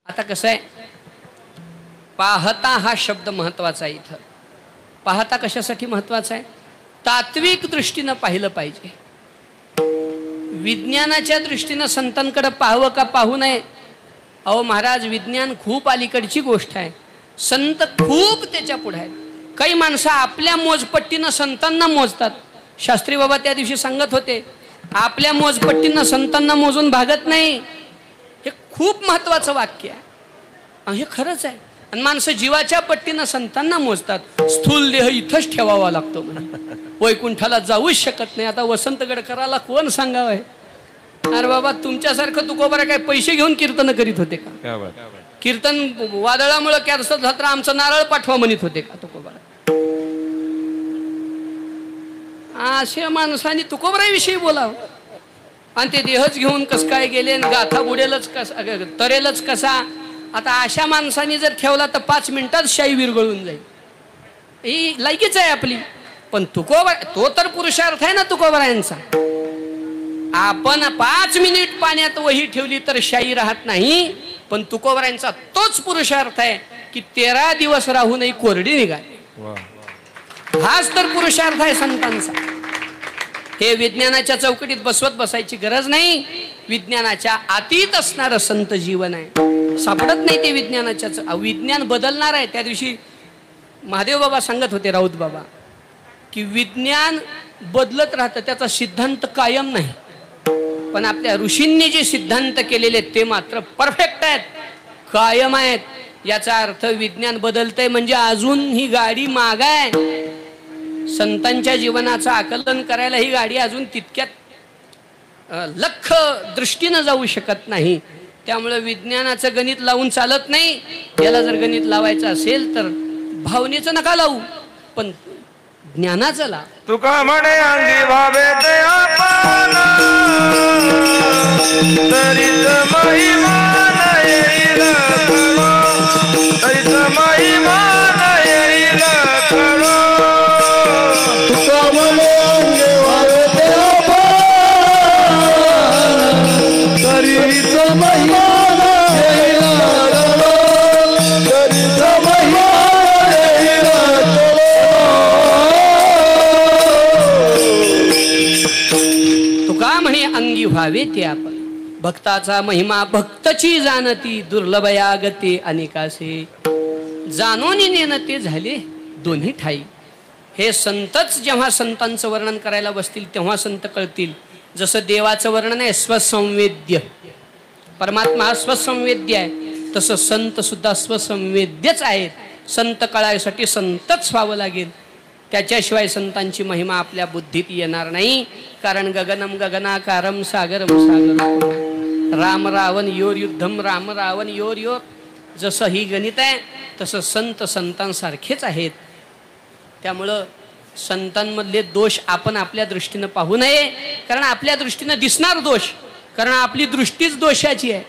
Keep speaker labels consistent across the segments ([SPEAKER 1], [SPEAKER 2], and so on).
[SPEAKER 1] आता कसं आहे, पाहता हा शब्द महत्वाचा आहे. इथं पाहता कशासाठी महत्वाचा आहे? तात्विक दृष्टीनं पाहिलं पाहिजे. विज्ञानाच्या दृष्टीनं संतांकडे पाहावं का पाहू नये? अहो महाराज, विज्ञान खूप अलीकडची गोष्ट आहे. संत खूप त्याच्या पुढे आहेत. काही माणसं आपल्या मोजपट्टीनं संतांना मोजतात. शास्त्री बाबा त्या दिवशी सांगत होते, आपल्या मोजपट्टीनं संतांना मोजून भागत नाही. हे खूप महत्वाचं वाक्य आहे. हे खरंच आहे. आणि माणसं जीवाच्या पट्टीनं संतांना मोजतात. स्थूल देह इथंच ठेवावा लागतो, वैकुंठाला जाऊच शकत नाही. आता वसंत गडकराला कोण सांगावं? अरे बाबा, तुमच्यासारखं तुकोबारा काय पैसे घेऊन कीर्तन करीत होते का? कीर्तन वादळामुळे कॅन्सल झालं तर आमचं नारळ पाठवा म्हणत होते का तुकोबारा? अशा माणसांनी तुकोबाराविषयी बोलावं. आणि ते देहच घेऊन कस काय गेले, गाथा बुडेलच कसा, तरेलच कसा. आता अशा माणसांनी जर ठेवला तर 5 मिनिटात शाई विरघळून जाईल. ही लायकीच आहे आपली. पण तुकोबा तो तर पुरुषार्थ आहे ना तुकोबारायांचा. आपण 5 मिनिट पाण्यात वही ठेवली तर शाई राहत नाही. पण तुकोबारायांचा तोच पुरुषार्थ आहे की 13 दिवस राहूनही कोरडी निघाली. हाच तर पुरुषार्थ आहे संतांचा. हे विज्ञानाच्या चौकटीत बसवत बसायची गरज नाही. विज्ञानाच्या अतीत असणारं संत जीवन आहे. सापडत नाही ते विज्ञानाच्या. विज्ञान बदलणार आहे. त्या दिवशी महादेव बाबा सांगत होते, राऊत बाबा, की विज्ञान बदलत राहतं, त्याचा सिद्धांत कायम नाही. पण आपल्या ऋषींनी जे सिद्धांत केलेले ते मात्र परफेक्ट आहेत, कायम आहेत. याचा अर्थ विज्ञान बदलतंय म्हणजे अजून ही गाडी माग आहे. संतांच्या जीवनाचं आकलन करायला ही गाडी अजून तितक्यात लख दृष्टीनं जाऊ शकत नाही. त्यामुळे विज्ञानाचं गणित लावून चालत नाही. याला जर गणित लावायचं असेल तर भावनेचं नका लावू, पण ज्ञानाचं लाव.
[SPEAKER 2] तुका म्हणे अंगी भावे आपण तरीच महिमान येईल खरो, तरीच महिमान येईल खरो.
[SPEAKER 3] तुका म्हणे अंगी भावे आपण तरीच महिमान येईल खरो, तरीच महिमान येईल
[SPEAKER 1] तुका म्हणे अंगी व्हावे ते आपण. भक्ताचा महिमा भक्तची जाणती, दुर्लभया गती अनेकासे. जाणून नेणते झाले दोन्ही ठाई. हे संतच जेव्हा संतांचं वर्णन करायला बसतील तेव्हा संत कळतील. जसं देवाचं वर्णन आहे स्वसंवेद्य, परमात्मा हा स्वसंवेद्य आहे, तसं संत सुद्धा स्वसंवेद्यच आहेत. संत कळायसाठी संतच व्हावं लागेल. त्याच्याशिवाय संतांची महिमा आपल्या बुद्धीत येणार नाही. कारण गगनम गगनाकारम सागरम सागर राम रावण योर युद्धम राम रावण योर योर. जसं ही गणित आहे तसं संत संतांसारखेच आहेत. त्यामुळं संतांमधले दोष आपण आपल्या दृष्टीनं पाहू नये. कारण आपल्या दृष्टीनं दिसणार दोष, कारण आपली दृष्टीच दोषाची आहे,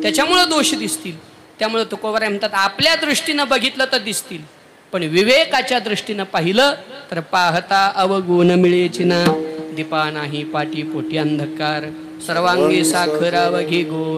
[SPEAKER 1] त्याच्यामुळं दोष दिसतील. त्यामुळं तुकोबारा म्हणतात, आपल्या दृष्टीनं बघितलं तर दिसतील, पण विवेकाच्या दृष्टीनं पाहिलं तर पाहता अवगुण मिळेची ना. दीपा नाही पाटी पोटी अंधकार, सर्वांगी साखर अवघी गोड.